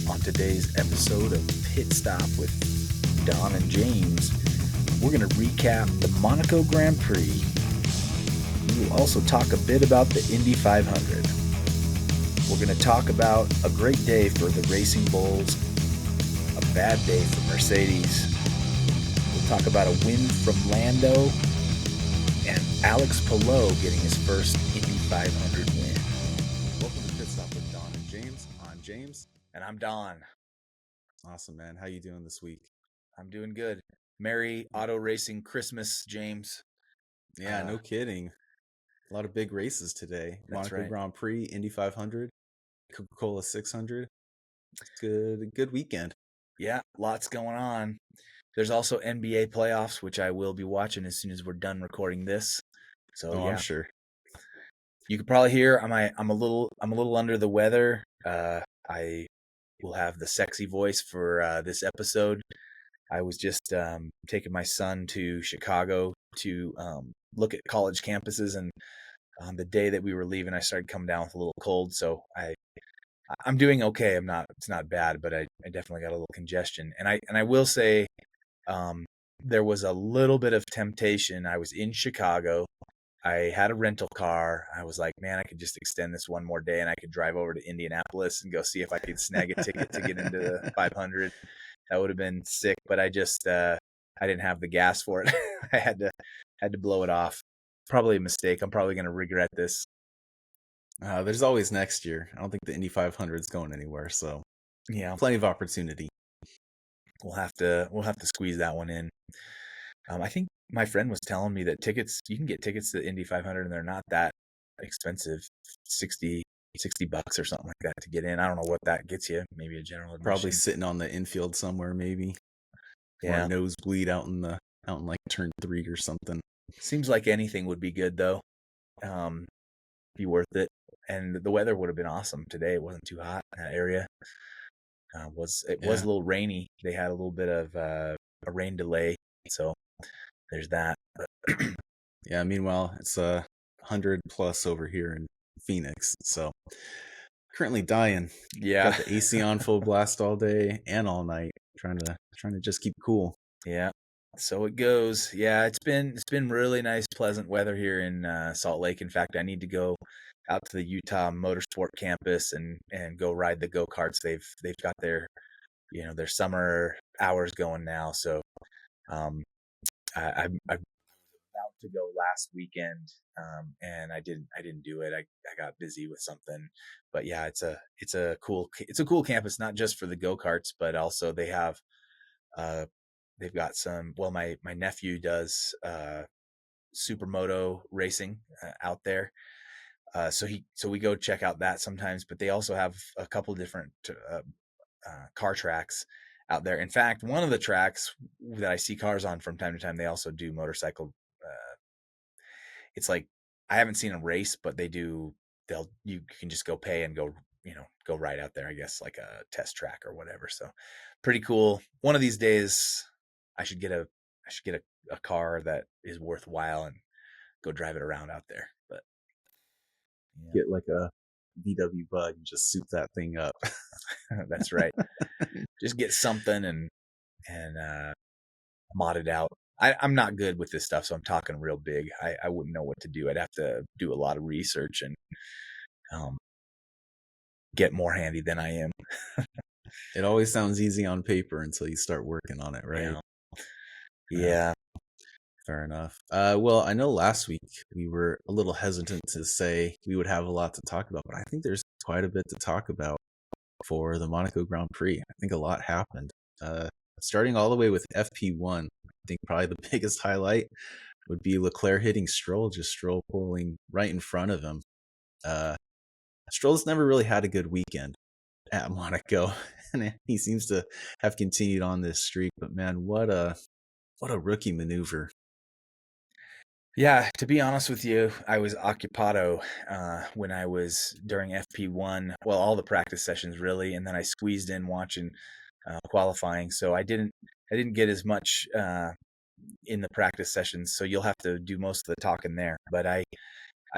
On today's episode of Pit Stop with Don and James, we're going to recap the Monaco Grand Prix. We will also talk a bit about the Indy 500. We're going to talk about a great day for the Racing Bulls, a bad day for Mercedes. We'll talk about a win from Lando and Alex Palou getting his first Indy 500 win. Welcome to Pit Stop with Don and James. I'm James. And I'm Don. Awesome, man. How you doing this week? I'm doing good. Merry auto racing Christmas, James. Yeah, no kidding. A lot of big races today. Monaco right. Grand Prix, Indy 500, Coca-Cola 600. Good weekend. Yeah, lots going on. There's also NBA playoffs, which I will be watching as soon as we're done recording this. So yeah, I'm sure. You could probably hear I'm a little under the weather. I will have the sexy voice for this episode. I was just taking my son to Chicago to look at college campuses, and on the day that we were leaving, I started coming down with a little cold. So I'm doing okay. It's not bad, but I definitely got a little congestion. And I will say, there was a little bit of temptation. I was in Chicago. I had a rental car. I was like, man, I could just extend this one more day and I could drive over to Indianapolis and go see if I could snag a ticket to get into the 500. That would have been sick, but I just I didn't have the gas for it. I had to blow it off. Probably a mistake. I'm probably going to regret this. There's always next year. I don't think the Indy 500 is going anywhere, so yeah, plenty of opportunity. We'll have to squeeze that one in. I think my friend was telling me that you can get tickets to the Indy 500 and they're not that expensive, $60 or something like that to get in. I don't know what that gets you. Maybe a general admission. Probably sitting on the infield somewhere, maybe. Yeah. Or nosebleed out in like turn 3 or something. Seems like anything would be good though. Be worth it. And the weather would have been awesome today. It wasn't too hot in that area. It was a little rainy. They had a little bit of a rain delay, so there's that. Yeah, meanwhile, it's 100 plus over here in Phoenix, so currently dying. Yeah, got the AC on full blast all day and all night, trying to just keep cool. Yeah, so it goes. Yeah, it's been really nice, pleasant weather here in Salt Lake. In fact, I need to go out to the Utah Motorsport campus and go ride the go-karts. They've got their their summer hours going now. So I was about to go last weekend, and I didn't do it. I got busy with something. But yeah, it's a cool campus, not just for the go-karts, but also they have they've got some. Well, my nephew does supermoto racing out there. So we go check out that sometimes, but they also have a couple different car tracks out there. In fact, one of the tracks that I see cars on from time to time, they also do motorcycle. It's like, I haven't seen a race, but they do. You can just go pay and go ride out there. I guess like a test track or whatever. So pretty cool. One of these days, I should get a car that is worthwhile and go drive it around out there. But get like a VW Bug and just soup that thing up. That's right. Just get something and mod it out. I'm not good with this stuff, so I'm talking real big. I wouldn't know what to do. I'd have to do a lot of research and get more handy than I am. It always sounds easy on paper until you start working on it, right? Yeah. Fair enough. Well, I know last week we were a little hesitant to say we would have a lot to talk about, but I think there's quite a bit to talk about for the Monaco Grand Prix. I think a lot happened. Starting all the way with FP1, I think probably the biggest highlight would be Leclerc hitting Stroll pulling right in front of him. Stroll's never really had a good weekend at Monaco, and he seems to have continued on this streak. But man, what a rookie maneuver. Yeah, to be honest with you, I was occupado when I was during FP1. Well, all the practice sessions really, and then I squeezed in watching qualifying. So I didn't get as much in the practice sessions. So you'll have to do most of the talking there. But I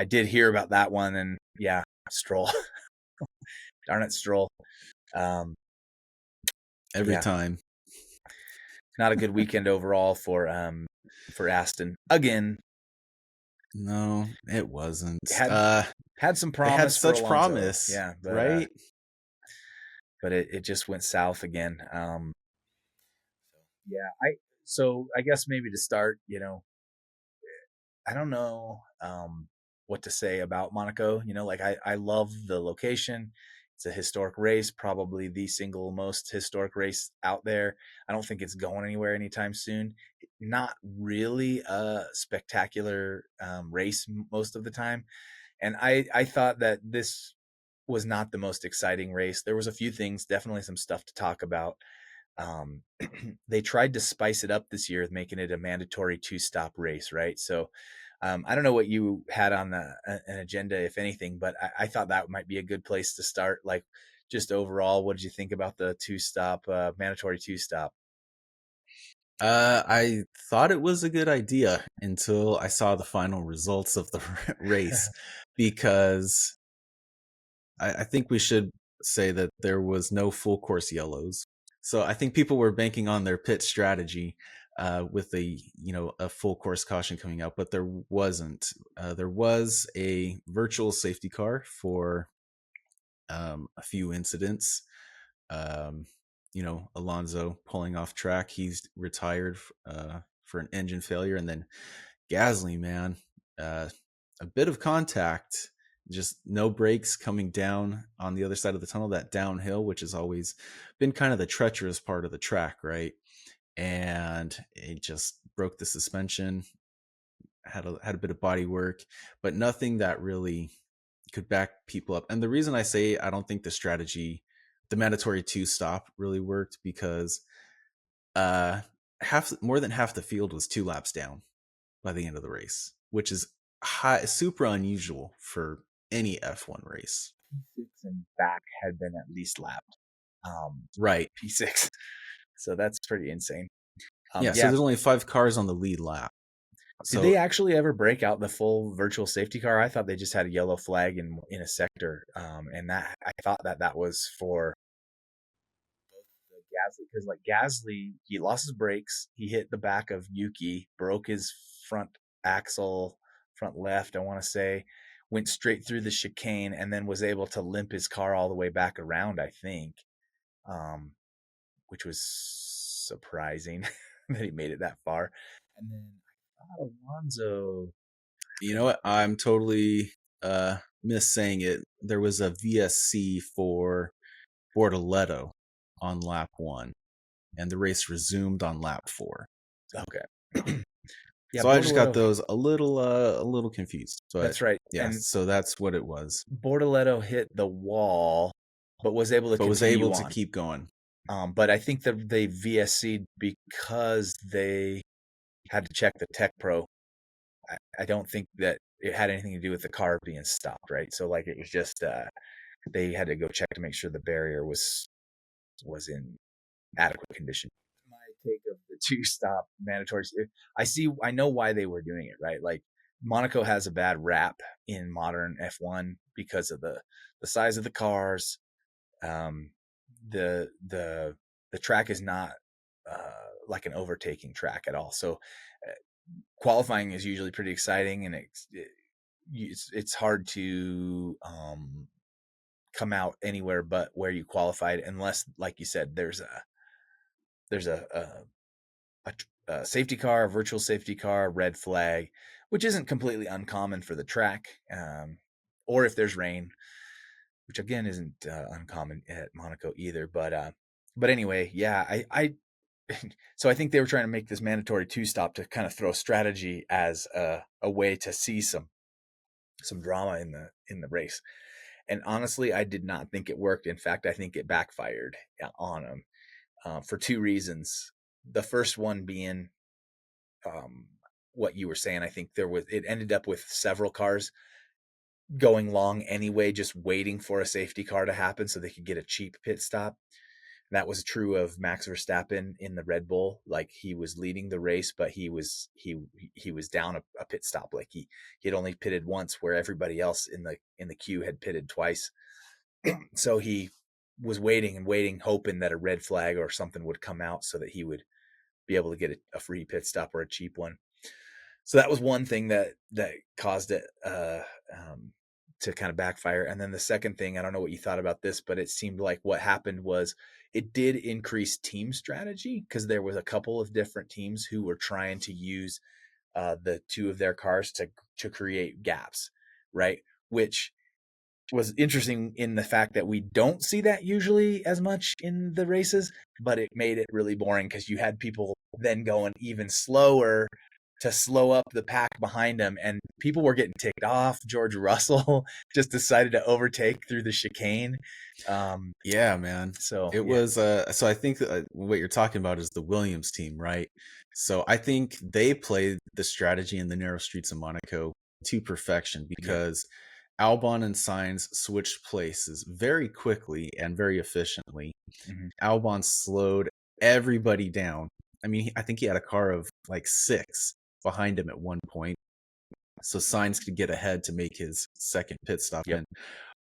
did hear about that one, and yeah, Stroll. Darn it, Stroll. every Yeah, time. not a good weekend overall for Aston. Again, No, it wasn't. had had some They had promise for such Alonso. promise, Yeah, right? but it just went south again. Yeah, I guess maybe to start, I don't know what to say about Monaco. Like I love the location. It's a historic race, probably the single most historic race out there. I don't think it's going anywhere anytime soon. Not really a spectacular race most of the time. And I thought that this was not the most exciting race. There was a few things, definitely some stuff to talk about. um, they tried to spice it up this year, making it a mandatory two-stop race, right? So I don't know what you had on an agenda, if anything, but I thought that might be a good place to start. Like, just overall, what did you think about the two-stop mandatory two-stop? I thought it was a good idea until I saw the final results of the race, because I think we should say that there was no full course yellows. So I think people were banking on their pit strategy with a full course caution coming out, but there wasn't. There was a virtual safety car for a few incidents. Um, Alonso pulling off track. He's retired for an engine failure, and then Gasly, man, uh, a bit of contact, just no brakes coming down on the other side of the tunnel, that downhill, which has always been kind of the treacherous part of the track, right? And it just broke the suspension, had a bit of body work, but nothing that really could back people up. And the reason I say I don't think the mandatory two stop really worked, because more than half the field was 2 laps down by the end of the race, which is super unusual for any F1 race. P6 and back had been at least lapped. Right. P6, so that's pretty insane. Yeah, so Yeah, there's only 5 cars on the lead lap. did they So actually ever break out the full virtual safety car? I thought they just had a yellow flag in a sector, and that I thought that was for the Gasly, because like Gasly, he lost his brakes, he hit the back of Yuki, broke his front axle, front left, I want to say, went straight through the chicane, and then was able to limp his car all the way back around. I think, um, which was surprising that he made it that far. And then I thought Alonso. you know what? I'm totally missaying it. There was a VSC for Bortoleto on lap 1, and the race resumed on lap 4. Okay. Yeah, So I just got Bortoleto. those a little confused. But That's right. yeah, And so that's what it was. Bortoleto hit the wall, but was able to But was able continue to on. keep going. But I think that they VSC'd because they had to check the Tech Pro. I don't think that it had anything to do with the car being stopped, right? So like it was just they had to go check to make sure the barrier was in adequate condition. My take of the two stop mandatories. I know why they were doing it, right? Like Monaco has a bad rap in modern F1 because of the size of the cars. Um, the track is not like an overtaking track at all. So qualifying is usually pretty exciting, and it's hard to come out anywhere but where you qualified, unless, like you said, there's a safety car, a virtual safety car, red flag, which isn't completely uncommon for the track, or if there's rain, which again isn't uncommon at Monaco either. But anyway, yeah, I so I think they were trying to make this mandatory two stop to kind of throw strategy as a way to see some drama in the race. And honestly, I did not think it worked. In fact, I think it backfired on them for two reasons. The first one being um, what you were saying. I think it ended up with several cars going long anyway, just waiting for a safety car to happen so they could get a cheap pit stop. That was true of Max Verstappen in the Red Bull. Like he was leading the race, but he was down a pit stop. Like he had only pitted once, where everybody else in the queue had pitted twice. So was waiting and waiting, hoping that a red flag or something would come out so that he would be able to get a free pit stop or a cheap one. So that was one thing that caused it to kind of backfire. And then the second thing, I don't know what you thought about this, but it seemed like what happened was it did increase team strategy because there was a couple of different teams who were trying to use the two of their cars to create gaps, right? Which was interesting in the fact that we don't see that usually as much in the races, but it made it really boring because you had people then going even slower to slow up the pack behind them, and people were getting ticked off. George Russell just decided to overtake through the chicane. Um, Yeah, man. so It yeah, was so I think what you're talking about is the Williams team, right? So I think they played the strategy in the narrow streets of Monaco to perfection yep, because Albon and Sainz switched places very quickly and very efficiently. hmm Albon slowed everybody down. I mean, I think he had a car of like 6 behind him at one point, so Sainz could get ahead to make his second pit stop, yep. and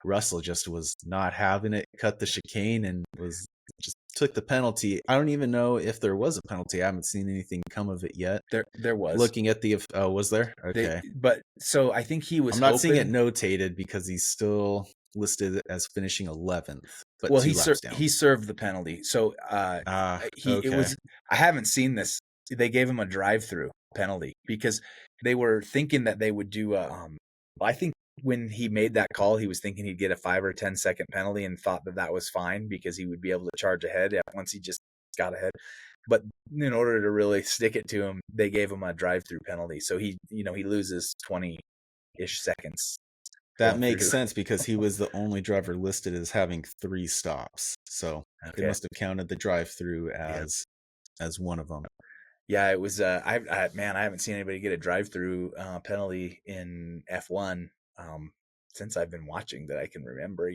Russell just was not having it, cut the chicane, and was just took the penalty. I don't even know if there was a penalty. I haven't seen anything come of it yet. There was Looking at the was there? they, Okay. but so I think he was I'm not seeing it hoping. notated because he's still listed as finishing 11th, but Well, 2 laps down. he served the penalty. So Ah, he it okay. was. I haven't seen this. They gave him a drive-through penalty because they were thinking that they would do a. I think when he made that call, he was thinking he'd get a 5 or 10 second penalty and thought that that was fine because he would be able to charge ahead once he just got ahead. But in order to really stick it to him, they gave him a drive-through penalty. So he loses 20-ish seconds That going makes through. sense because he was the only driver listed as having 3 stops. So they Okay. must have counted the drive-through Yeah. as one of them. Yeah, it was. Man, I haven't seen anybody get a drive-through penalty in F1 since I've been watching that I can remember.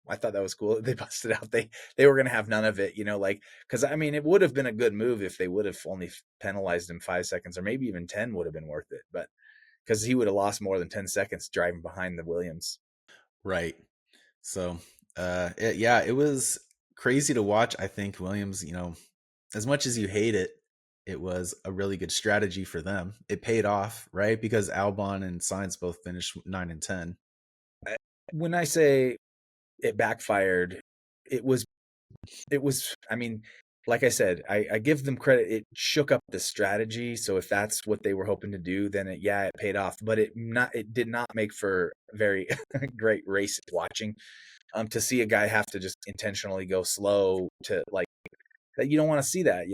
I thought that was cool that they busted out. They were gonna have none of it. Like because I mean, it would have been a good move if they would have only penalized him 5 seconds or maybe even 10 would have been worth it. But because he would have lost more than 10 seconds driving behind the Williams. Right. So, yeah, it was crazy to watch. I think Williams, as much as you hate it, it was a really good strategy for them. It paid off, right? Because Albon and Sainz both finished 9 and 10. When I say it backfired, it was I mean, like I said, I give them credit. It shook up the strategy. So if that's what they were hoping to do, then it paid off. But it did not make for very great race watching. To see a guy have to just intentionally go slow to like that, you don't want to see that,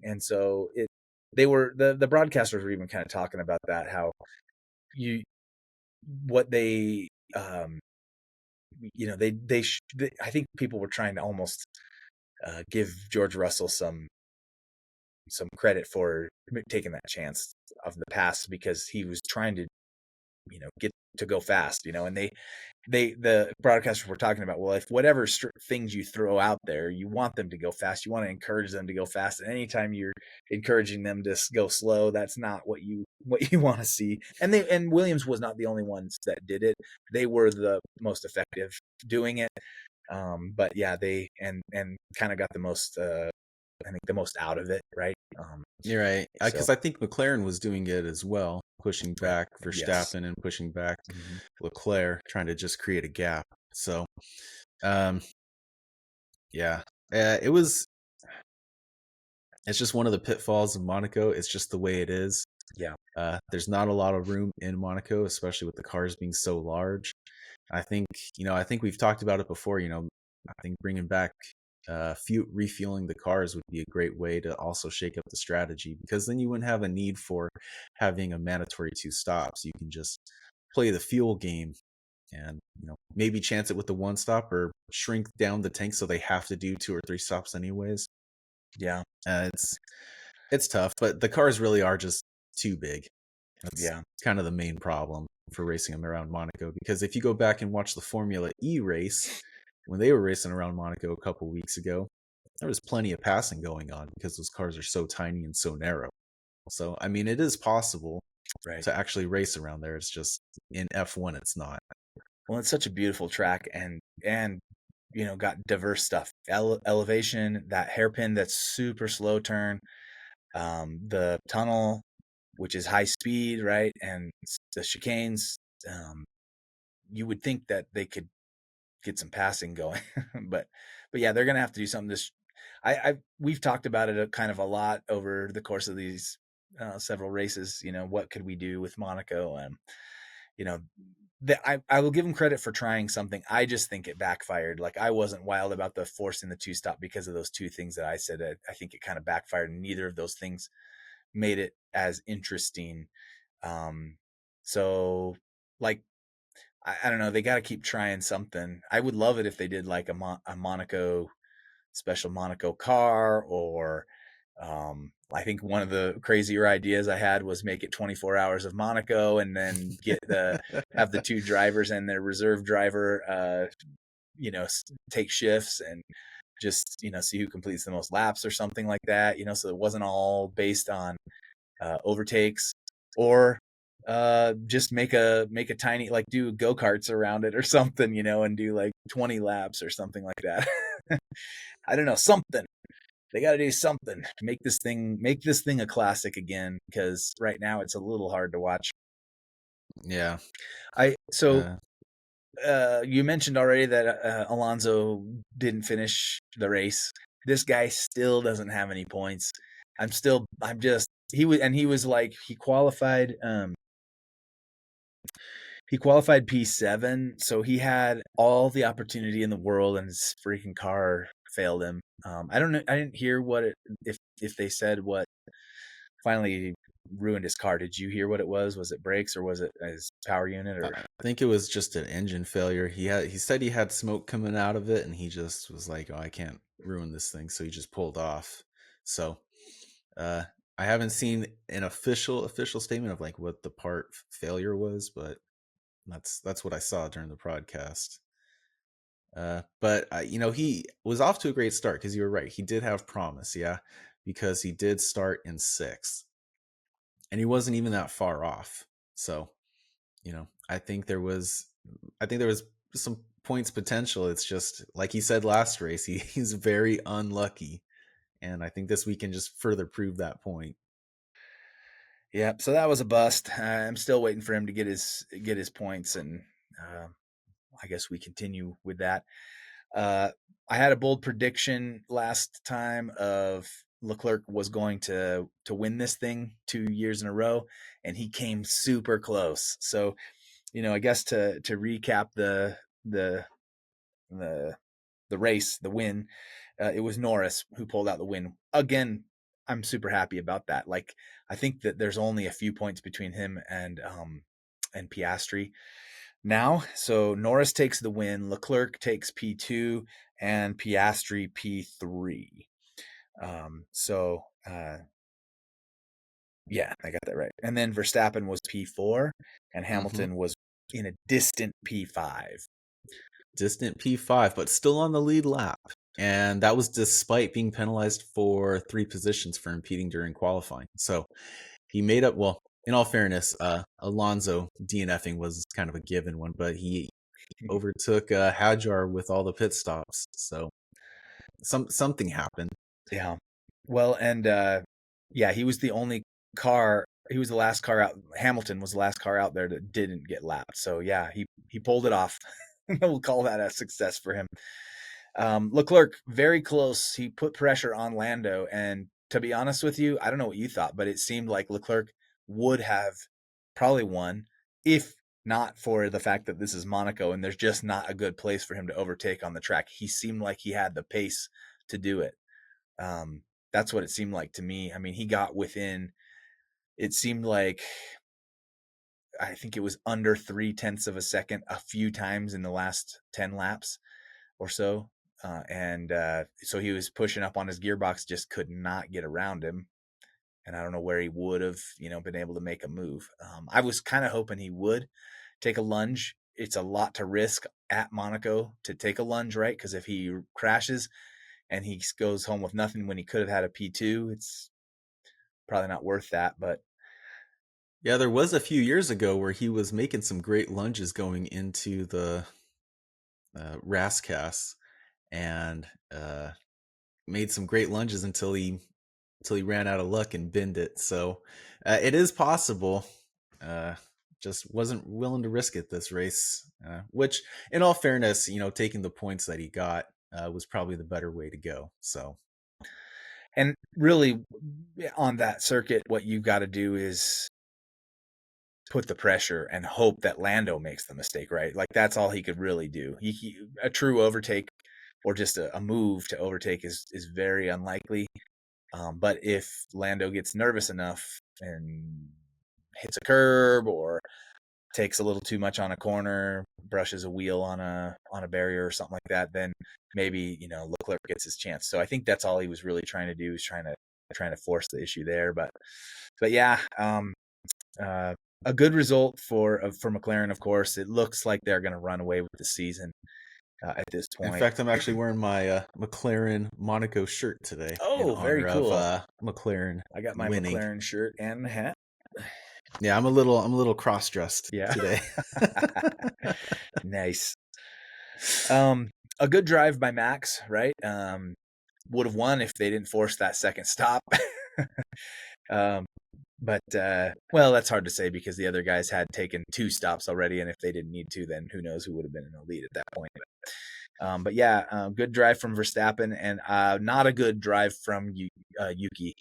and so they were the broadcasters were even kind of talking about that, how you what they I think people were trying to almost give George Russell some credit for taking that chance of the past because he was trying to get to go fast, and the broadcasters were talking about, well, if whatever things you throw out there, you want them to go fast, you want to encourage them to go fast, and anytime you're encouraging them to go slow, that's not what you want to see. And Williams was not the only ones that did it. They were the most effective doing it. But yeah, they and kind of got the most I think the most out of it, right? You're right. So Because I think McLaren was doing it as well, pushing back yes. Verstappen and pushing back Mhm. Leclerc, trying to just create a gap. So, um, yeah, it was. It's just one of the pitfalls of Monaco. It's just the way it is. Yeah. There's not a lot of room in Monaco, especially with the cars being so large. I think I think we've talked about it before. I think bringing back refueling the cars would be a great way to also shake up the strategy because then you wouldn't have a need for having a mandatory 2 stops. You can just play the fuel game and maybe chance it with the 1 stop or shrink down the tank so they have to do 2 or 3 stops anyways. Yeah. It's tough, but the cars really are just too big. That's Yeah. kind of the main problem for racing them around Monaco. Because if you go back and watch the Formula E race, when they were racing around Monaco a couple weeks ago, there was plenty of passing going on because those cars are so tiny and so narrow. So, I mean, it is possible Right. to actually race around there. It's just in F1, it's not. Well, it's such a beautiful track, and got diverse stuff. Elevation, that hairpin that's super slow turn, the tunnel, which is high speed, right? And the chicanes, um, you would think that they could get some passing going, but yeah, they're gonna have to do something. We've talked about it kind of a lot over the course of these several races. What could we do with Monaco? You know, I will give them credit for trying something. I just think it backfired. Like, I wasn't wild about the forcing the two stop because of those two things that I said. I think it kind of backfired, and neither of those things made it as interesting. Um, so, like, I don't know. They got to keep trying something. I would love it if they did like a Monaco special Monaco car, or I think one of the crazier ideas I had was make it 24 hours of Monaco, and then have the two drivers and their reserve driver, take shifts and just see who completes the most laps or something like that. So it wasn't all based on overtakes, or just make a tiny, like, do go-karts around it or something, and do like 20 laps or something like that. I don't know, something. They got to do something to make this thing a classic again, because right now it's a little hard to watch. Yeah. I so Uh, You mentioned already that Alonso didn't finish the race. This guy still doesn't have any points. I'm just he was like, he qualified P7, so he had all the opportunity in the world, and his freaking car failed him. I don't know. I didn't hear if they said what finally ruined his car. Did you hear what it was? Was it brakes, or was it his power unit? Or I think it was just an engine failure. He said he had smoke coming out of it, and he just was like, "Oh, I can't ruin this thing," so he just pulled off. So, uh, I haven't seen an official statement of like what the part failure was, but that's what I saw during the broadcast. But he was off to a great start because you were right. He did have promise, yeah, because he did start in sixth, and he wasn't even that far off. So, I think there was some points potential. It's just like he said last race, he's very unlucky, and I think this weekend just further proved that point. yeah, so that was a bust. I'm still waiting for him to get his points, and uh, I guess we continue with that. Uh, I had a bold prediction last time of Leclerc was going to win this thing 2 years in a row, and he came super close. So, I guess to recap the the the race, the win, it was Norris who pulled out the win again. I'm super happy about that. Like, I think that there's only a few points between him and Piastri now. So Norris takes the win, Leclerc takes P2, and Piastri P3. Yeah, I got that right. And then Verstappen was P4, and Hmm. Hamilton was in a distant P5. Distant P5, but still on the lead lap. And that was despite being penalized for 3 positions for impeding during qualifying. So he made up, well, in all fairness, Alonso DNFing was kind of a given one, but he overtook Hadjar with all the pit stops. So something happened. Yeah. Well, and yeah, he was the only car. He was the last car out. Hamilton was the last car out there that didn't get lapped. So yeah, he pulled it off. We'll call that a success for him. Leclerc, very close. He put pressure on Lando, and to be honest with you, I don't know what you thought, but it seemed like Leclerc would have probably won if not for the fact that this is Monaco and there's just not a good place for him to overtake on the track. He seemed like he had the pace to do it. Um, that's what it seemed like to me. I mean, he got within, it seemed like, I think it was under 0.3 of a second a few times in the last 10 laps or so. And so he was pushing up on his gearbox, just could not get around him. And I don't know where he would have, been able to make a move. I was kind of hoping he would take a lunge. It's a lot to risk at Monaco to take a lunge, right? Because if he crashes and he goes home with nothing when he could have had a P2, it's probably not worth that. But Yeah, there was a few years ago where he was making some great lunges going into the Rascas, and made some great lunges until he ran out of luck and binned it. So it is possible. Uh, just wasn't willing to risk it this race, which, in all fairness, taking the points that he got was probably the better way to go. So, And really, on that circuit, what you've got to do is put the pressure and hope that Lando makes the mistake, right? Like that's all he could really do. A true overtake or just a move to overtake is very unlikely. But if Lando gets nervous enough and hits a curb or takes a little too much on a corner, brushes a wheel on a barrier or something like that, then maybe Leclerc gets his chance. So I think that's all he was really trying to do, is trying to force the issue there. But yeah, uh, a good result for McLaren. Of course, it looks like they're going to run away with the season at this in point. fact, I'm actually wearing my McLaren Monaco shirt today in Oh, very honor of cool. McLaren I got my winning. McLaren shirt and hat. Yeah, I'm a little cross dressed Yeah. today. Nice. A good drive by Max, right? Would have won if they didn't force that second stop. um, but well, that's hard to say because the other guys had taken 2 stops already, and if they didn't need to, then who knows who would have been in the lead at that point. But yeah, good drive from Verstappen, and not a good drive from Yuki.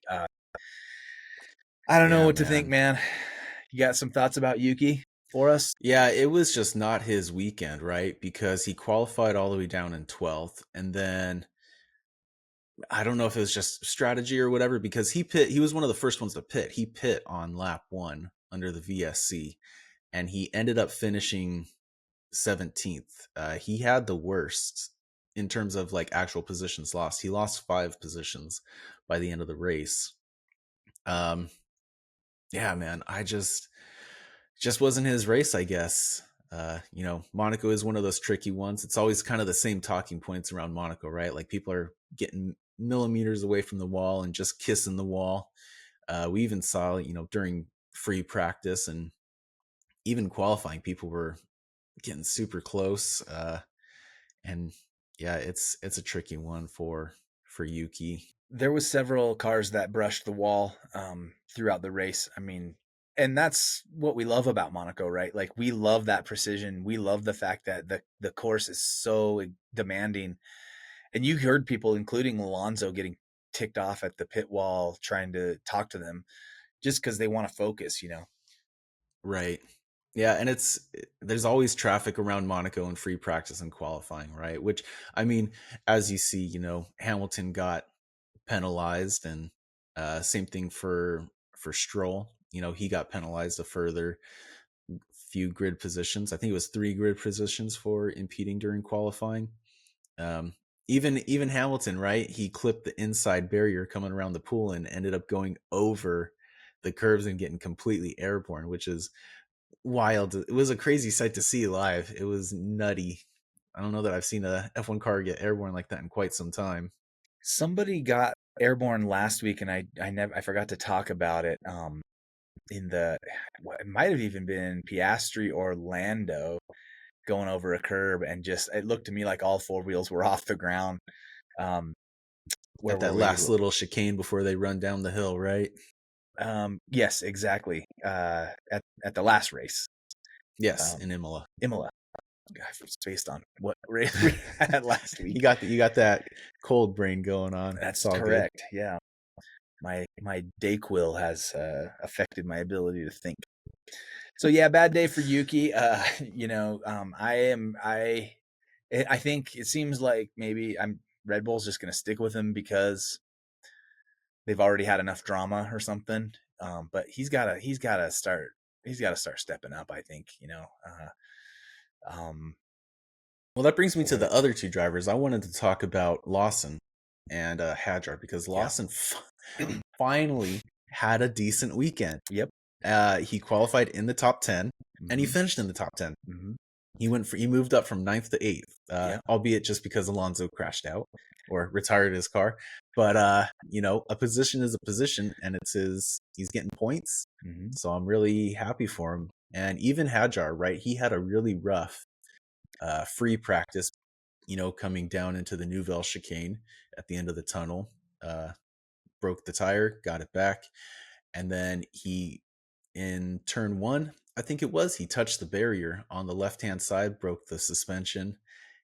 I don't know Yeah, what to think, man. man. You got some thoughts about Yuki for us? Yeah, it was just not his weekend, right? Because he qualified all the way down in 12th, and then I don't know if it was just strategy or whatever, because he was one of the first ones to pit. He pit on lap 1 under the VSC, and he ended up finishing 17th. He had the worst in terms of like actual positions lost. He lost 5 positions by the end of the race. Yeah, man, I just wasn't his race, I guess. Monaco is one of those tricky ones. It's always kind of the same talking points around Monaco, right? Like people are getting millimeters away from the wall and just kissing the wall. We even saw, during free practice and even qualifying, people were getting super close. And yeah, it's a tricky one for Yuki. There was several cars that brushed the wall throughout the race. I mean, and that's what we love about Monaco, right? Like we love that precision. We love the fact that the course is so demanding. And you heard people, including Alonso, getting ticked off at the pit wall trying to talk to them just because they want to focus. Right. Yeah, and there's always traffic around Monaco in free practice and qualifying, right? Which, I mean, as you see, Hamilton got penalized, and same thing for Stroll. He got penalized a further few grid positions. I think it was 3 grid positions for impeding during qualifying. Um, even Hamilton, right? He clipped the inside barrier coming around the pool and ended up going over the curves and getting completely airborne, which is wild. It was a crazy sight to see live. It was nutty. I don't know that I've seen a F1 car get airborne like that in quite some time. Somebody got airborne last week, and I forgot to talk about it. It might have even been Piastri or Lando going over a curb, and just it looked to me like all 4 wheels were off the ground. Where At that were we? last little chicane before they run down the hill, right? Yes, exactly. At the last race, Yes, in Imola. Imola. It's based on what race we had last week. You got that cold brain going on. That's all correct. Good. Yeah, my Dayquil has affected my ability to think. So yeah, bad day for Yuki. I think it seems like maybe Red Bull's just going to stick with him because they've already had enough drama or something. But he's got to start stepping up. I think. Well, that brings me to the other 2 drivers. I wanted to talk about Lawson and Hadjar, because Lawson finally had a decent weekend. Yep. He qualified in the top 10, and he finished in the top 10. Mm-hmm. He moved up from 9th to 8th, albeit just because Alonso crashed out or retired his car. But a position is a position, and he's getting points. Mm-hmm. So I'm really happy for him. And even Hadjar, right? He had a really rough free practice, coming down into the Nouvelle chicane at the end of the tunnel. Uh, Broke the tire, got it back, and then in turn one, I think it was, he touched the barrier on the left hand side, broke the suspension.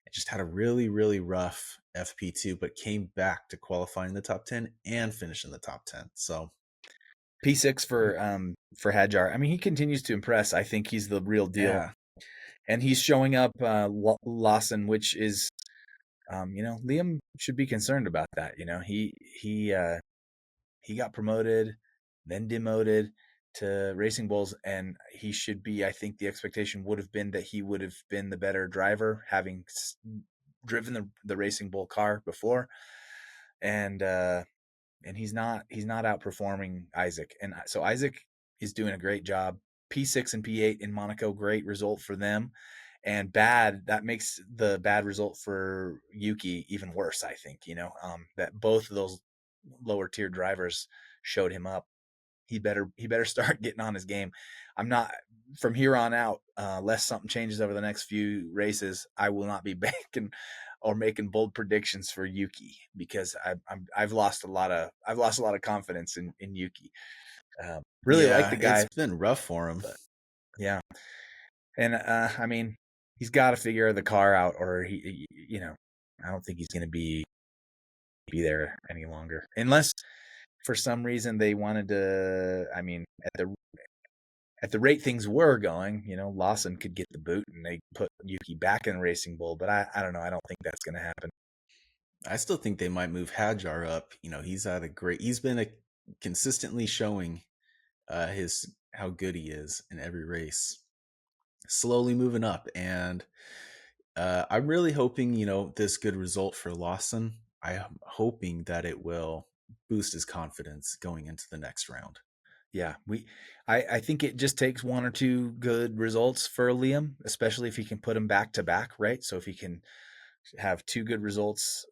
It just had a really, really rough FP2, but came back to qualify in the top 10 and finish in the top 10. So P6 for Hadjar. I mean, he continues to impress. I think he's the real deal, yeah, and he's showing up Lawson, which is Liam should be concerned about that. He got promoted, then demoted to Racing Bulls, and he should be. I think the expectation would have been that he would have been the better driver, having driven the Racing Bull car before, and he's not outperforming Isaac, and so Isaac is doing a great job. P6 and P8 in Monaco, great result for them. And that makes the bad result for Yuki even worse. I think that both of those lower tier drivers showed him up. He better start getting on his game. I'm not from here on out, unless something changes over the next few races. I will not be banking or making bold predictions for Yuki because I've lost a lot of confidence in Yuki. Really like yeah, the it's guy, been rough for him. but yeah, and I mean he's got to figure the car out, or I don't think he's going to be there any longer unless for some reason they wanted to. I mean, at the rate things were going, Lawson could get the boot and they put Yuki back in Racing Bull. But I don't know. I don't think that's going to happen. I still think they might move Hadjar up. He's been consistently showing his how good he is in every race, slowly moving up. And I'm really hoping, this good result for Lawson, I'm hoping that it will boost his confidence going into the next round. Yeah, I think it just takes one or two good results for Liam, especially if he can put them back to back, right? So if he can have two good results,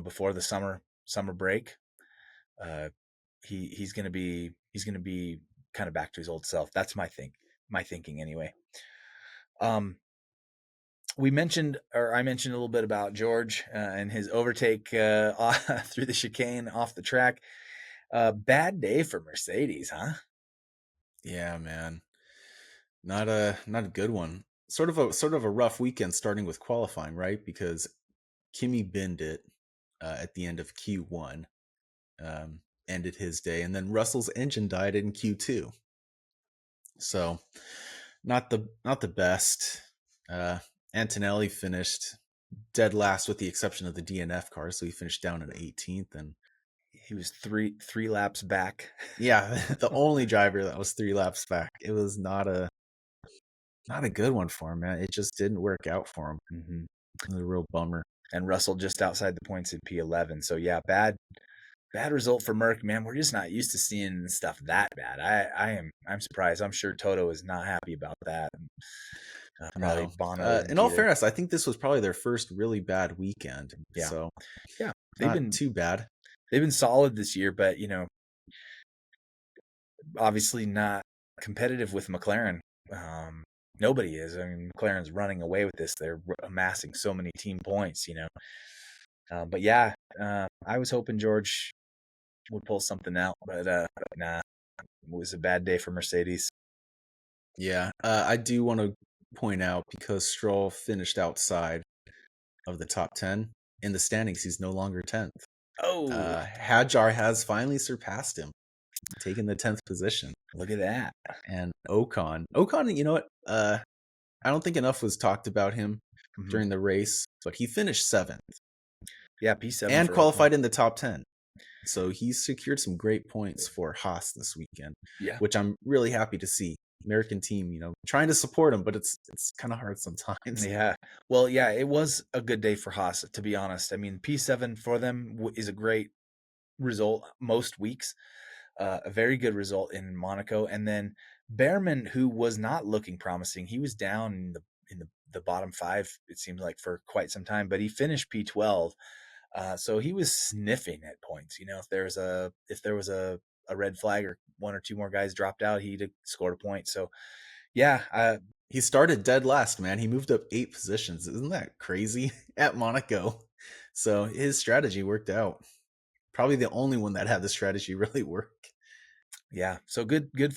before the summer break, uh, he's gonna be kind of back to his old self. That's my thinking anyway. Um, I mentioned a little bit about George and his overtake through the chicane off the track. Bad day for Mercedes, huh? Yeah, man. Not a good one. Sort of a rough weekend starting with qualifying, right? Because Kimi binned it at the end of Q1, ended his day, and then Russell's engine died in Q2. So not the best. Uh, Antonelli finished dead last with the exception of the DNF car, so he finished down in 18th. And He was three laps back. yeah, the only driver that was 3 laps back. It was not a good one for him, man. It just didn't work out for him. Mm-hmm. It was a real bummer. And Russell just outside the points in P11. So yeah, bad result for Merck, man. We're just not used to seeing stuff that bad. I'm surprised. I'm sure Toto is not happy about that. Probably No. Bono In isn't all either. fairness, I think this was probably their first really bad weekend. Yeah, So yeah. They've not been too bad. they've been solid this year, but obviously not competitive with McLaren. Nobody is. I mean, McLaren's running away with this. They're amassing so many team points. But yeah, I was hoping George would pull something out, but nah, it was a bad day for Mercedes. Yeah. I do want to point out because Stroll finished outside of the top 10 in the standings, he's no longer 10th. Oh, Hadjar has finally surpassed him, taking the 10th position. look at that. And Ocon, you know what? I don't think enough was talked about him Mm-hmm. during the race, but he finished 7th Yeah, P7 and for Ocon. qualified in the top 10. So he's secured some great points for Haas this weekend, Yeah, which I'm really happy to see. American team, trying to support him, but it's kind of hard sometimes. yeah. Well, yeah, it was a good day for Haas, to be honest. I mean, P7 for them is a great result most weeks. A very good result in Monaco, and then Behrman, who was not looking promising, he was down in the bottom five. It seemed like for quite some time, but he finished P12. So he was sniffing at points. If there was a red flag or one or two more guys dropped out, he'd have scored a point. So Yeah, He started dead last, man. He moved up 8 positions. Isn't that crazy? At Monaco. So his strategy worked out. Probably the only one that had the strategy really work. yeah. So good day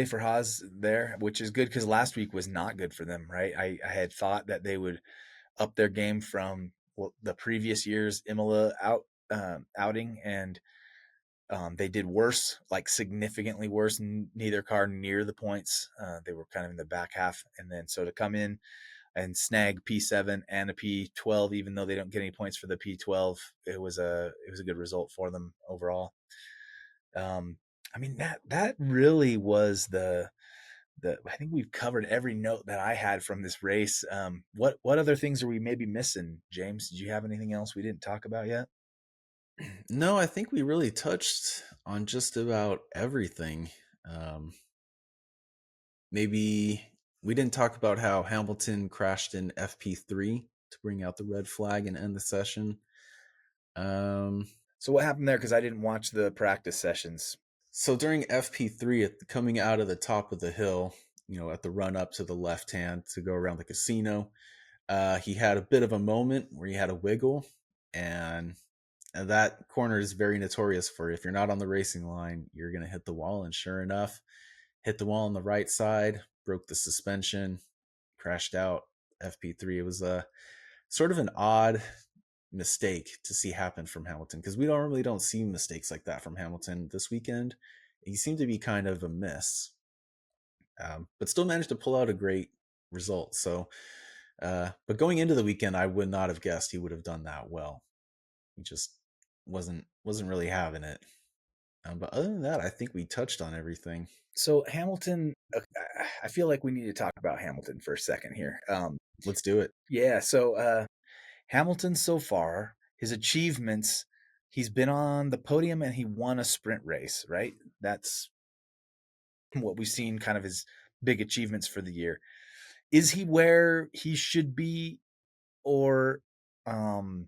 for Haas there, which is good because last week was not good for them, right? I had thought that they would up their game from the previous year's Imola outing, and they did worse, like significantly worse. Neither car near the points. They were kind of in the back half, and then so to come in and snag P7 and a P12, even though they don't get any points for the P12, it was a good result for them overall. Um, I mean that really was the. I think we've covered every note that I had from this race. What other things are we maybe missing, James? Did you have anything else we didn't talk about yet? No, I think we really touched on just about everything. Um, Maybe we didn't talk about how Hamilton crashed in FP3 to bring out the red flag and end the session. Um, So what happened there? Because I didn't watch the practice sessions. so during FP3, coming out of the top of the hill, at the run up to the left hand to go around the casino, he had a bit of a moment where he had a wiggle, and that corner is very notorious for if you're not on the racing line, you're going to hit the wall. And sure enough, hit the wall on the right side, broke the suspension, crashed out FP3. It was a sort of an odd mistake to see happen from Hamilton because we normally don't see mistakes like that from Hamilton this weekend. He seemed to be kind of a miss, but still managed to pull out a great result. So, but going into the weekend, I would not have guessed he would have done that well. He just wasn't really having it. But other than that, I think we touched on everything. So Hamilton, I feel like we need to talk about Hamilton for a second here. Let's do it. Yeah. So Hamilton so far, his achievements, he's been on the podium and he won a sprint race, right? That's what we've seen kind of his big achievements for the year. Is he where he should be, or um,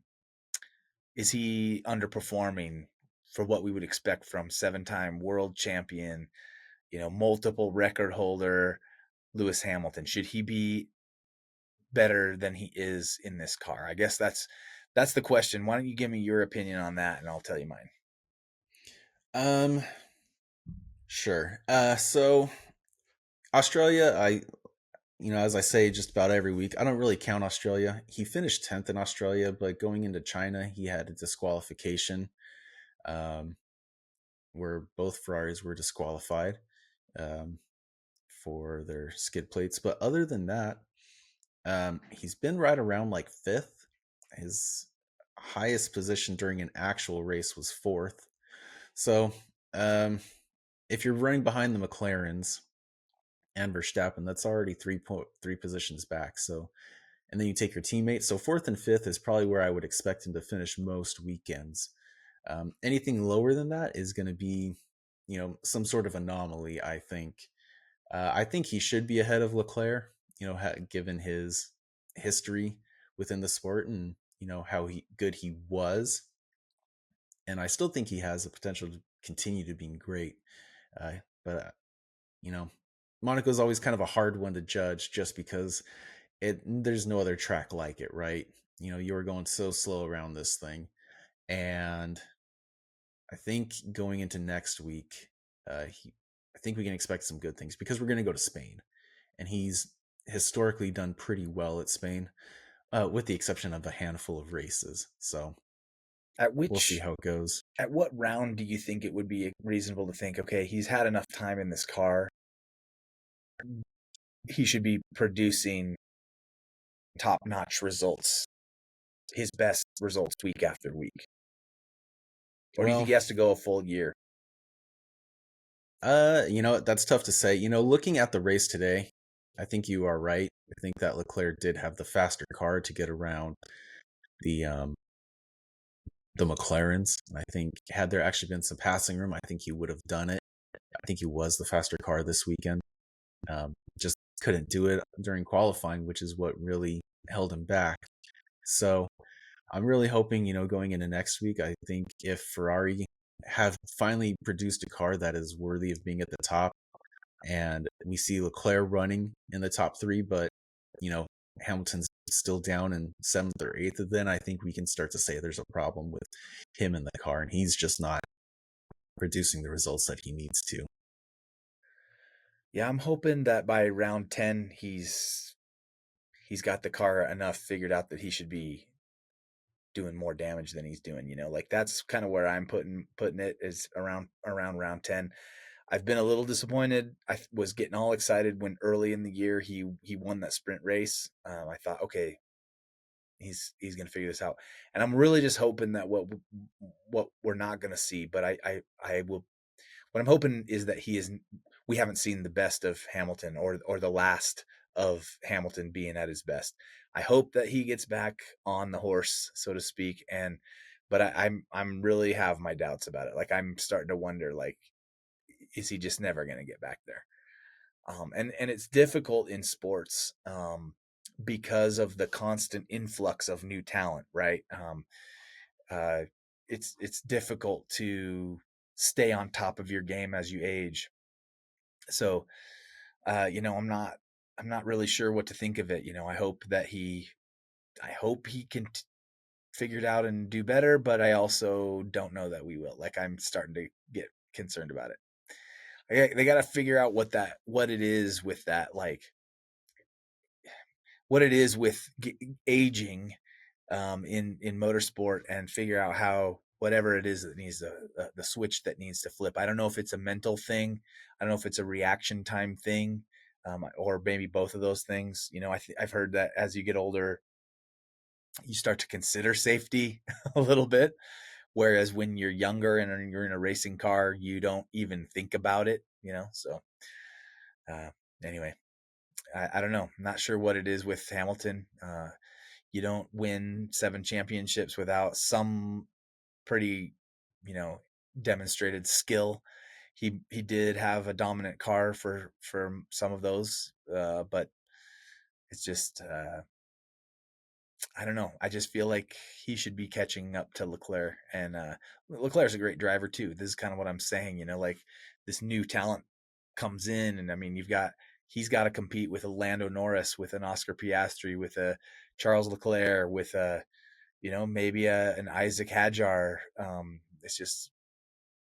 is he underperforming for what we would expect from seven-time world champion, multiple record holder Lewis Hamilton? Should he be better than he is in this car? I guess that's the question. Why don't you give me your opinion on that, and I'll tell you mine. Um, sure. So Australia, as I say just about every week, I don't really count Australia. He finished 10th in Australia, but going into China, he had a disqualification, um, where both Ferraris were disqualified, um, for their skid plates. But other than that, he's been right around like fifth. His highest position during an actual race was fourth. So, um, if you're running behind the McLarens and Verstappen, that's already 3 positions back. So, and then you take your teammates. So fourth and fifth is probably where I would expect him to finish most weekends. Anything lower than that is going to be, some sort of anomaly. I think he should be ahead of Leclerc. Given his history within the sport and how good he was, and I still think he has the potential to continue to being great. But you know, Monaco is always kind of a hard one to judge, just because there's no other track like it, right? You were going so slow around this thing, and I think going into next week, I think we can expect some good things because we're going to go to Spain, and he's historically done pretty well at Spain, with the exception of a handful of races. So At we'll see which how it goes. at what round do you think it would be reasonable to think, okay, he's had enough time in this car, he should be producing top-notch results, his best results week after week? Or do you think Well, he has to go a full year? that's tough to say. Looking at the race today, I think you are right. I think that Leclerc did have the faster car to get around the um, the McLarens. I think had there actually been some passing room, I think he would have done it. I think he was the faster car this weekend. Just couldn't do it during qualifying, which is what really held him back. So I'm really hoping, going into next week, I think if Ferrari have finally produced a car that is worthy of being at the top, and we see Leclerc running in the top three, but you know Hamilton's still down in seventh or eighth. Then I think we can start to say there's a problem with him in the car, and he's just not producing the results that he needs to. Yeah, I'm hoping that by round 10 he's got the car enough figured out that he should be doing more damage than he's doing, like that's kind of where I'm putting it, is around round 10. I've been a little disappointed. I was getting all excited when early in the year he won that sprint race. I thought, okay, he's going to figure this out, and I'm really just hoping that what we're not going to see. But I will. What I'm hoping is that we haven't seen the best of Hamilton, or the last of Hamilton being at his best. I hope that he gets back on the horse, so to speak, but I'm really have my doubts about it. Like I'm starting to wonder, like, is he just never going to get back there? And it's difficult in sports, because of the constant influx of new talent, right? Uh, it's difficult to stay on top of your game as you age. So, I'm not really sure what to think of it. I hope he can figure it out and do better, but I also don't know that we will. Like I'm starting to get concerned about it. They got to figure out what it is with that, like what it is with aging, in motorsport, and figure out how whatever it is that needs the switch that needs to flip. I don't know if it's a mental thing. I don't know if it's a reaction time thing, or maybe both of those things. I've heard that as you get older, you start to consider safety a little bit, whereas when you're younger and you're in a racing car, you don't even think about it. So uh, anyway, I don't know. I'm not sure what it is with Hamilton. You don't win 7 championships without some pretty, you know, demonstrated skill. He did have a dominant car for some of those, but it's just I don't know. I just feel like he should be catching up to Leclerc, and Leclerc's a great driver too. This is kind of what I'm saying. Like this new talent comes in, and I mean, he's got to compete with a Lando Norris, with an Oscar Piastri, with a Charles Leclerc, with a maybe an Isaac Hadjar.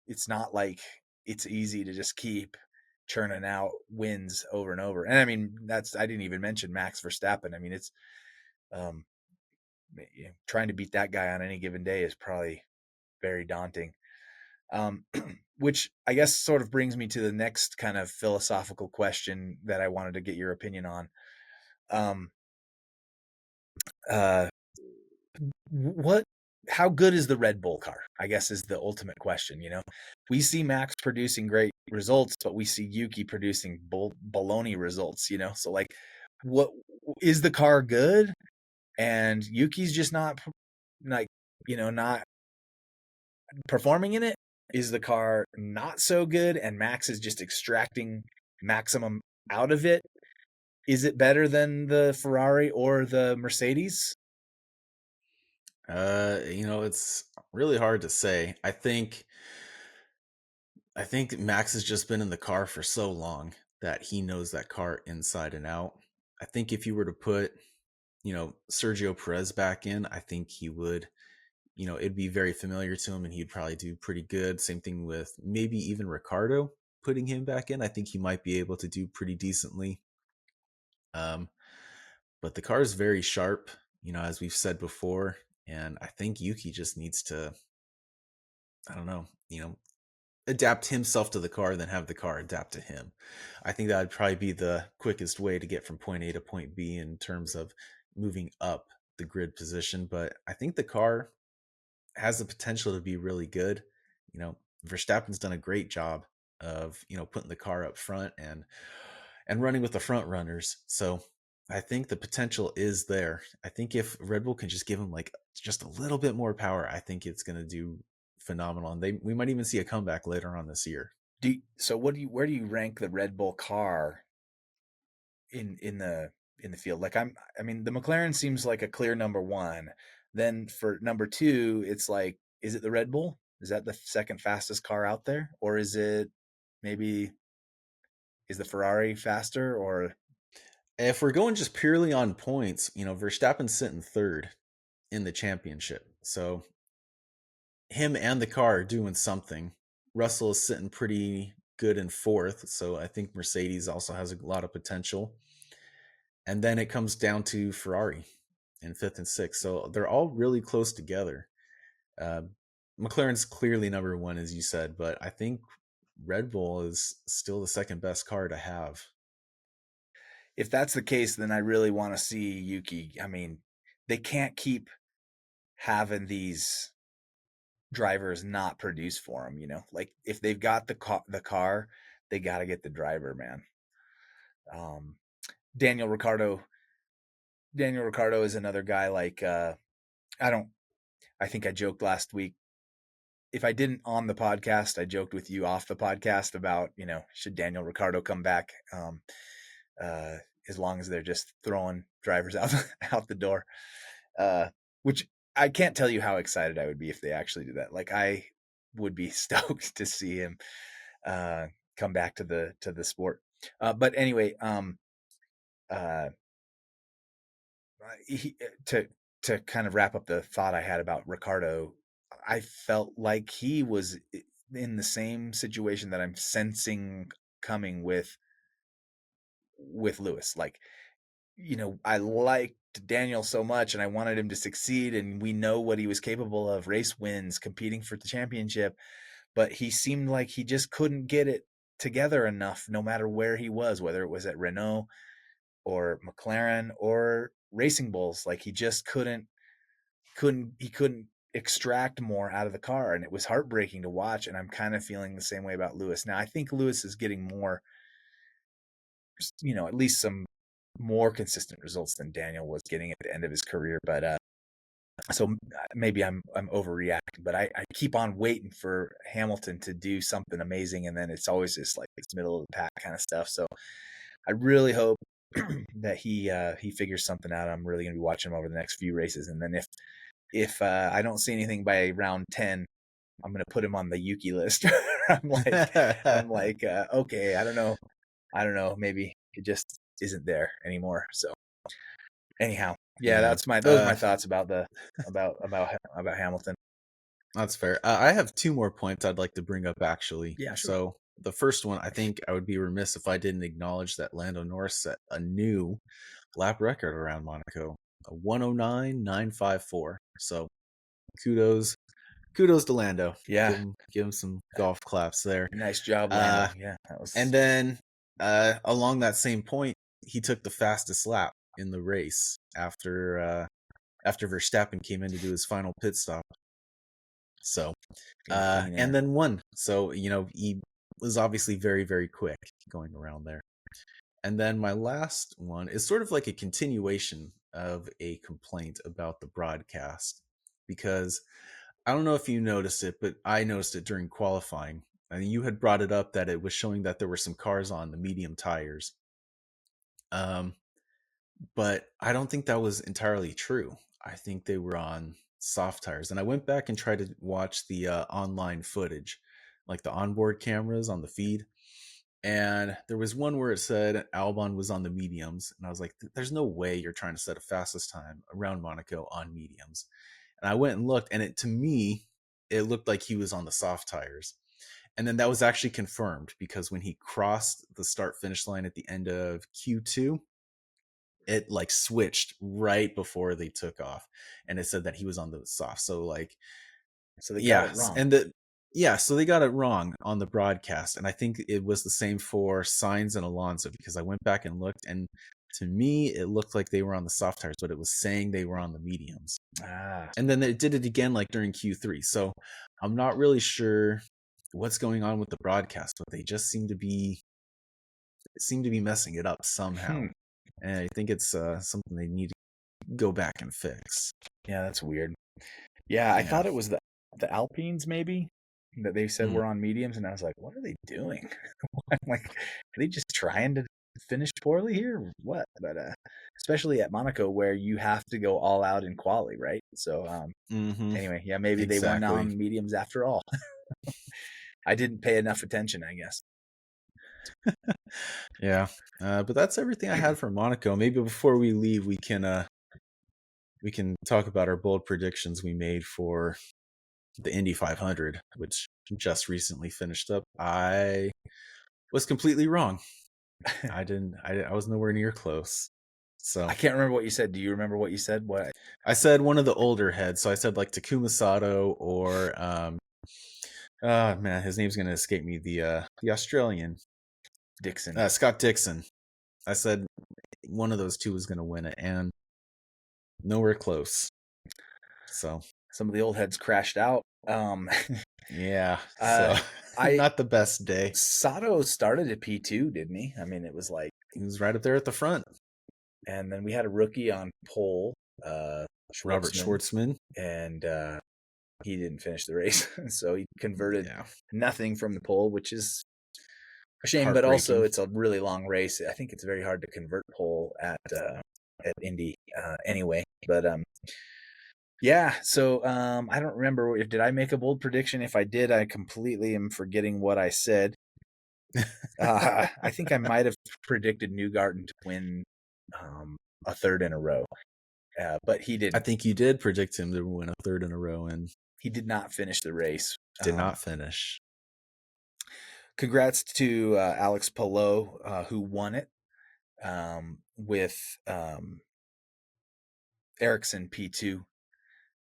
It's not like it's easy to just keep churning out wins over and over. And I mean, I didn't even mention Max Verstappen. I mean, it's um, trying to beat that guy on any given day is probably very daunting. Um, which I guess sort of brings me to the next kind of philosophical question that I wanted to get your opinion on. Um, uh, what how good is the Red Bull car? I guess is the ultimate question. We see Max producing great results, but we see Yuki producing baloney results. So like, what is the car good? And Yuki's just not like not performing in it. Is the car not so good, and Max is just extracting maximum out of it? Is it better than the Ferrari or the Mercedes? It's really hard to say. I think Max has just been in the car for so long that he knows that car inside and out. I think if you were to put, Sergio Perez back in, I think he would, it'd be very familiar to him and he'd probably do pretty good. Same thing with maybe even Ricardo, putting him back in. I think he might be able to do pretty decently. Um, but the car is very sharp, as we've said before. And I think Yuki just needs to, I don't know, adapt himself to the car than have the car adapt to him. I think that would probably be the quickest way to get from point A to point B in terms of moving up the grid position. But I think the car has the potential to be really good. Verstappen's done a great job of, putting the car up front and running with the front runners. So I think the potential is there. I think if Red Bull can just give him like just a little bit more power, I think it's going to do phenomenal. And we might even see a comeback later on this year. So where do you rank the Red Bull car in the field? Like I mean, the McLaren seems like a clear number one. Then for number two, it's like, is it the Red Bull? Is that the second fastest car out there, or is it maybe is the Ferrari faster or If we're going just purely on points, Verstappen's sitting third in the championship. So him and the car are doing something. Russell is sitting pretty good in fourth. So I think Mercedes also has a lot of potential. And then it comes down to Ferrari in fifth and sixth. So they're all really close together. Uh, McLaren's clearly number one, as you said, but I think Red Bull is still the second best car to have. if that's the case, then I really want to see Yuki. I mean, they can't keep having these drivers not produce for them, Like if they've got the car, they got to get the driver, man. Um, Daniel Ricciardo Daniel Ricciardo is another guy like I don't I think I joked last week. If I didn't on the podcast, I joked with you off the podcast about, should Daniel Ricciardo come back uh as long as they're just throwing drivers out out the door. Uh which I can't tell you how excited I would be if they actually do that. Like I would be stoked to see him uh come back to the sport. But anyway, uh he, to kind of wrap up the thought I had about Ricardo, I felt like he was in the same situation that I'm sensing coming with Lewis. Like, I liked Daniel so much and I wanted him to succeed, and we know what he was capable of, race wins, competing for the championship, but he seemed like he just couldn't get it together enough no matter where he was, whether it was at Renault or McLaren or Racing Bulls. Like he just couldn't extract more out of the car, and it was heartbreaking to watch. And I'm kind of feeling the same way about Lewis now. I think Lewis is getting more, at least some more consistent results than Daniel was getting at the end of his career. But so maybe I'm overreacting, but I keep on waiting for Hamilton to do something amazing, and then it's always just like it's middle of the pack kind of stuff. So I really hope that he figures something out. I'm really going to be watching him over the next few races, and then if I don't see anything by round 10, I'm going to put him on the Yuki list. I'm like, okay, I don't know, maybe it just isn't there anymore. So anyhow, yeah, Yeah. those are my thoughts about about Hamilton. That's fair. I have two more points I'd like to bring up, actually. Yeah, sure. So the first one, I think I would be remiss if I didn't acknowledge that Lando Norris set a new lap record around Monaco, a 109.954. So kudos, kudos to Lando. Yeah, Give him some golf claps there. nice job, Uh, Lando. Yeah, that was. and then along that same point, he took the fastest lap in the race after Verstappen came in to do his final pit stop. So, and then won. So, he was obviously very, very quick going around there. And then my last one is sort of like a continuation of a complaint about the broadcast, because I don't know if you noticed it, but I noticed it during qualifying. I mean, you had brought it up that it was showing that there were some cars on the medium tires. But I don't think that was entirely true. I think they were on soft tires. And I went back and tried to watch the online footage, like the onboard cameras on the feed. And there was one where it said Albon was on the mediums. And I was like, there's no way you're trying to set a fastest time around Monaco on mediums. And I went and looked, and to me, it looked like he was on the soft tires. And then that was actually confirmed, because when he crossed the start finish line at the end of Q2, it like switched right before they took off, and it said that he was on the soft. So like, So they got it wrong. So they got it wrong on the broadcast. And I think it was the same for Sainz and Alonso, because I went back and looked, and to me it looked like they were on the soft tires, but it was saying they were on the mediums. And then it did it again like during Q3. So I'm not really sure what's going on with the broadcast, but they just seem to be messing it up somehow. And I think it's something they need to go back and fix. Yeah, that's weird. Yeah, I thought it was the Alpines maybe that they said were on mediums, and I was like, what are they doing? I'm like, are they just trying to finish poorly here? Or what? But especially at Monaco, where you have to go all out in quali, right? So anyway, yeah, maybe they weren't on mediums after all. I didn't pay enough attention, I guess. Yeah. But that's everything I had for Monaco. Maybe before we leave, we can talk about our bold predictions we made for the Indy 500, which just recently finished up. I was completely wrong. I didn't. I was nowhere near close. So I can't remember what you said. Do you remember what you said? What? I said one of the older heads. So I said like Takuma Sato or oh man, his name's gonna escape me. The Australian Dixon. Scott Dixon. I said one of those two was gonna win it, and nowhere close. So Some of the old heads crashed out. yeah, so uh, I not the best day. Sato started at P2, didn't he? I mean, it was like, He was right up there at the front. and then we had a rookie on pole, Robert Schwartzman, Schwartzman. and he didn't finish the race, so he converted Yeah, nothing from the pole, which is a shame. But also, heartbreaking. it's a really long race. I think it's very hard to convert pole at Indy anyway. But yeah. So I don't remember if did I make a bold prediction. If I did, I completely am forgetting what I said. I think I might have predicted Newgarden to win a third in a row, but he I didn't. think you did predict him to win a third in a row and He did not finish the race. did not finish. Congrats to Alex Palou, who won it with Ericsson P2.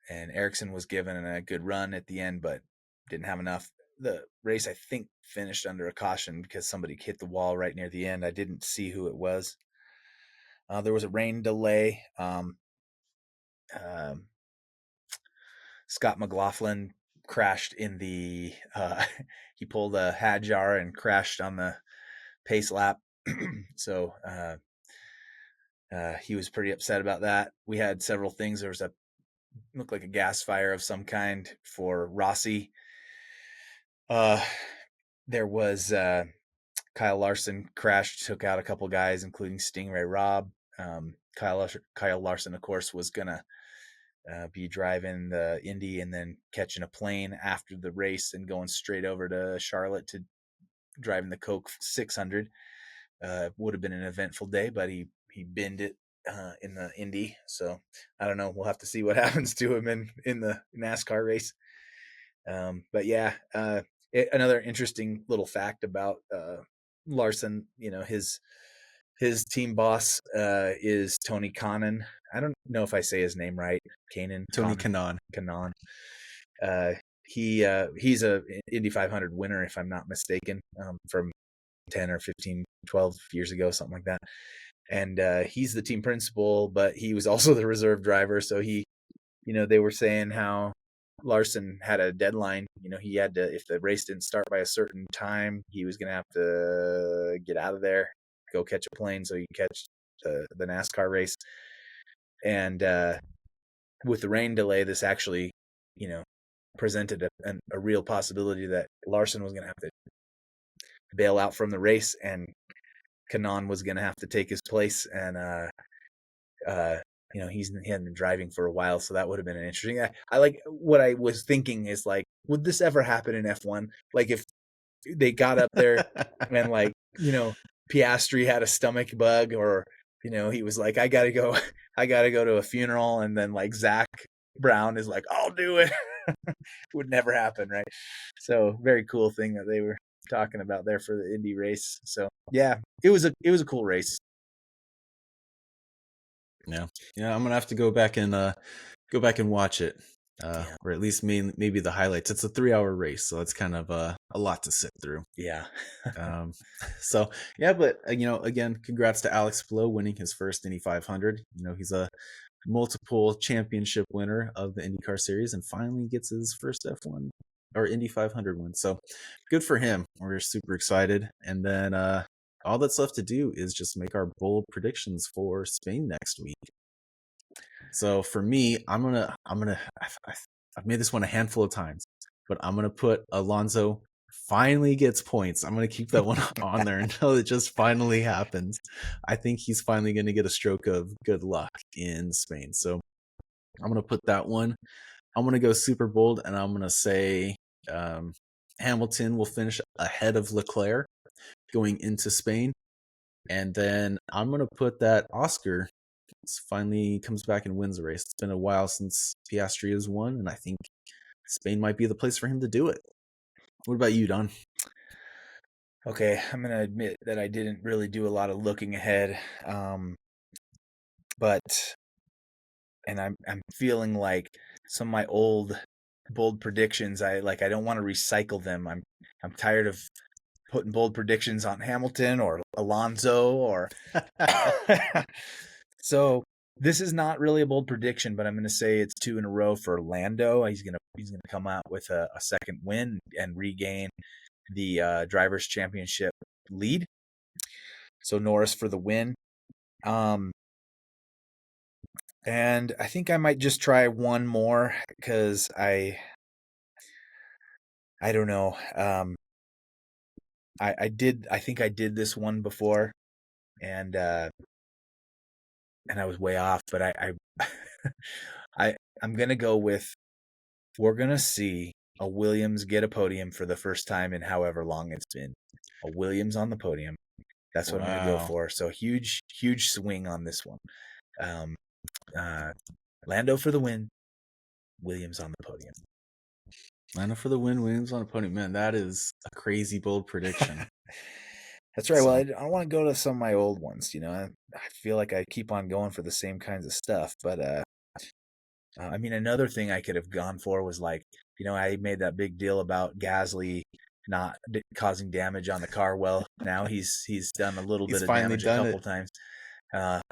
And Ericsson was given a good run at the end, but didn't have enough. The race, I think, finished under a caution because somebody hit the wall right near the end. I didn't see who it was. There was a rain delay. Scott McLaughlin crashed in the he pulled a Hadjar and crashed on the pace lap. So he was pretty upset about that. We had several things. There was a looked like a gas fire of some kind for Rossi. There was Kyle Larson crashed, took out a couple guys, including Stingray Robb. Kyle Larson, of course, was gonna be driving the Indy and then catching a plane after the race and going straight over to Charlotte to driving the Coke 600. Would have been an eventful day, but he binned it in the Indy. So I don't know. We'll have to see what happens to him in the NASCAR race. But yeah, another interesting little fact about Larson. You know, his team boss is Tony Kanaan. I don't know if I say his name right. Tony Kanaan. Kanaan. He's a Indy 500 winner, if I'm not mistaken, from 10 or 15, 12 years ago, something like that. And he's the team principal, but he was also the reserve driver. So they were saying how Larson had a deadline. He had to, if the race didn't start by a certain time, he was going to have to get out of there, go catch a plane so he could catch the NASCAR race. And with the rain delay, this actually, presented a real possibility that Larson was going to have to bail out from the race and Kanaan was going to have to take his place. And, he hadn't been driving for a while, so that would have been an interesting. I like what I was thinking is like, would this ever happen in F1? Like if they got up there and Piastri had a stomach bug, or he was like, I gotta go to a funeral, and then like Zach Brown is like, I'll do it. Would never happen, right? So very cool thing that they were talking about there for the Indy race. So yeah, it was a cool race. Yeah, I'm gonna have to go back and watch it, or at least maybe the highlights. It's a 3-hour race, so it's kind of a lot to sit through. Yeah. So yeah, but again, congrats to Alex Palou winning his first Indy 500. He's a multiple championship winner of the IndyCar series and finally gets his first F1 or Indy 500 win. So good for him. We're super excited. And then all that's left to do is just make our bold predictions for Spain next week. So for me, I've made this one a handful of times, but I'm gonna put Alonso finally gets points. I'm gonna keep that one on there until it just finally happens. I think he's finally gonna get a stroke of good luck in Spain. So I'm gonna put that one. I'm gonna go super bold, and I'm gonna say Hamilton will finish ahead of Leclerc going into Spain. And then I'm gonna put that Oscar finally comes back and wins a race. It's been a while since Piastri has won, and I think Spain might be the place for him to do it. What about you, Don? Okay, I'm gonna admit that I didn't really do a lot of looking ahead, but and I'm feeling like some of my old bold predictions. I don't want to recycle them. I'm tired of putting bold predictions on Hamilton or Alonso or so this is not really a bold prediction, but I'm going to say it's 2 in a row for Lando. He's gonna come out with a second win and regain the drivers' championship lead. So Norris for the win. Um, and I think I might just try one more because I don't know. I think I did this one before, and I was way off. But I I'm gonna go with we're gonna see a Williams get a podium for the first time in however long it's been. A Williams on the podium. That's what I'm gonna go Wow. for. So huge swing on this one. Um, uh, Lando for the win. Williams on the podium. Lando for the win, Williams on a podium. Man, that is a crazy bold prediction. That's right. Well, So I want to go to some of my old ones. I feel like I keep on going for the same kinds of stuff. But I mean, another thing I could have gone for was like, I made that big deal about Gasly not causing damage on the car. Well, now he's done a little bit he's of finally damage a done it. couple times.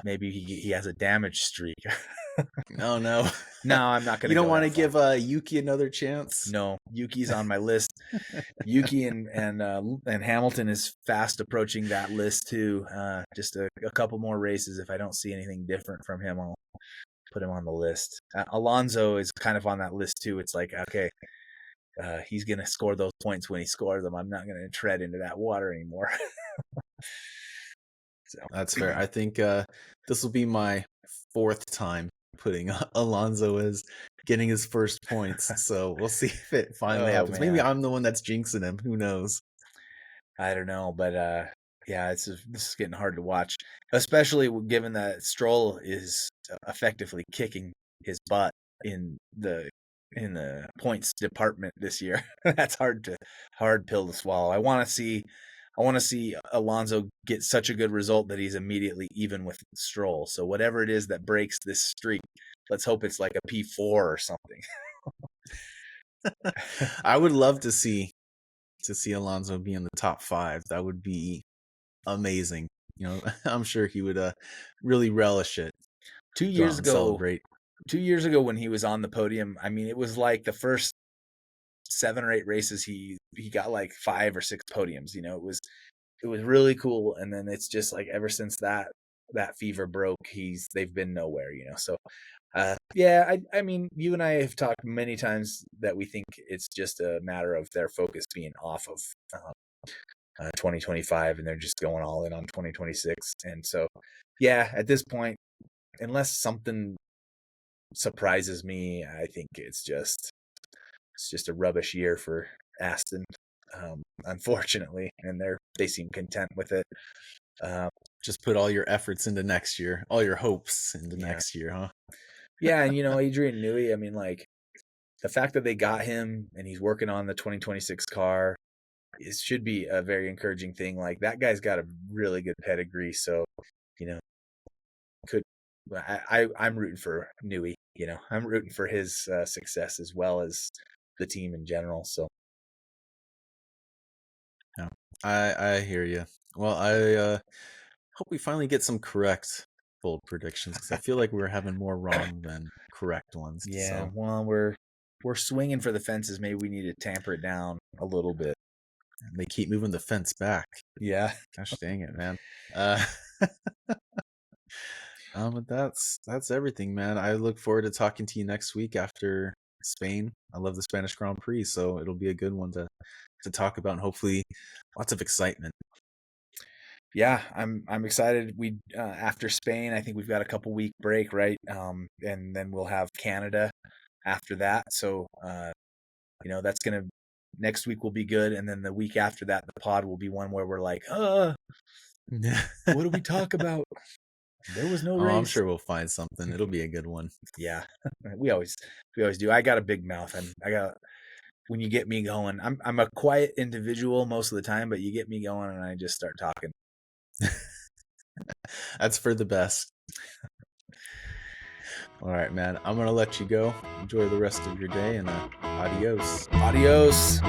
Maybe he has a damage streak. Oh no. No, I'm not going You to don't go want that to far. give Yuki another chance? No, Yuki's on my list. Yuki and Hamilton is fast approaching that list too. Just a couple more races. If I don't see anything different from him, I'll put him on the list. Alonso is kind of on that list too. It's like, okay, he's going to score those points when he scores them. I'm not going to tread into that water anymore. So That's fair. I think this will be my fourth time putting Alonso as getting his first points. So we'll see if it finally oh happens. Maybe man, I'm the one that's jinxing him. Who knows? I don't know, but yeah, this is getting hard to watch, especially given that Stroll is effectively kicking his butt in the points department this year. That's hard pill to swallow. I want to see Alonso get such a good result that he's immediately even with Stroll. So whatever it is that breaks this streak, let's hope it's like a P4 or something. I would love to see Alonso be in the top 5. That would be amazing. I'm sure he would really relish it. two Go out years and ago, celebrate. 2 years ago when he was on the podium, I mean, it was like the first 7 or 8 races he got like 5 or 6 podiums. It was really cool, and then it's just like ever since that fever broke, they've been nowhere. So yeah, I mean, you and I have talked many times that we think it's just a matter of their focus being off of 2025, and they're just going all in on 2026. And so, yeah, at this point, unless something surprises me, I think it's just a rubbish year for Aston, unfortunately, and they seem content with it. Just put all your efforts into next year, all your hopes into Yeah, next year, huh? yeah, and Adrian Newey. I mean, like the fact that they got him and he's working on the 2026 car, it should be a very encouraging thing. Like that guy's got a really good pedigree, so you know, could I'm rooting for Newey. I'm rooting for his success as well as the team in general. So Yeah, I hear you. Well, I hope we finally get some correct bold predictions because I feel like we're having more wrong than correct ones. yeah, So well, we're swinging for the fences. Maybe we need to tamper it down a little bit. they keep moving the fence back. Yeah. Gosh dang it, man. Uh, but that's everything, man. I look forward to talking to you next week after Spain. I love the Spanish Grand Prix, so it'll be a good one to talk about, and hopefully lots of excitement. Yeah, I'm excited. We after Spain, I think we've got a couple week break, right? And then we'll have Canada after that. So that's gonna next week will be good, and then the week after that, the pod will be one where we're like, what do we talk about? There was no Oh, I'm race. sure we'll find something. It'll be a good one. Yeah, we always do. I got a big mouth, and I got when you get me going. I'm a quiet individual most of the time, but you get me going, and I just start talking. That's for the best. All right, man. I'm gonna let you go. Enjoy the rest of your day, and adios. Adios.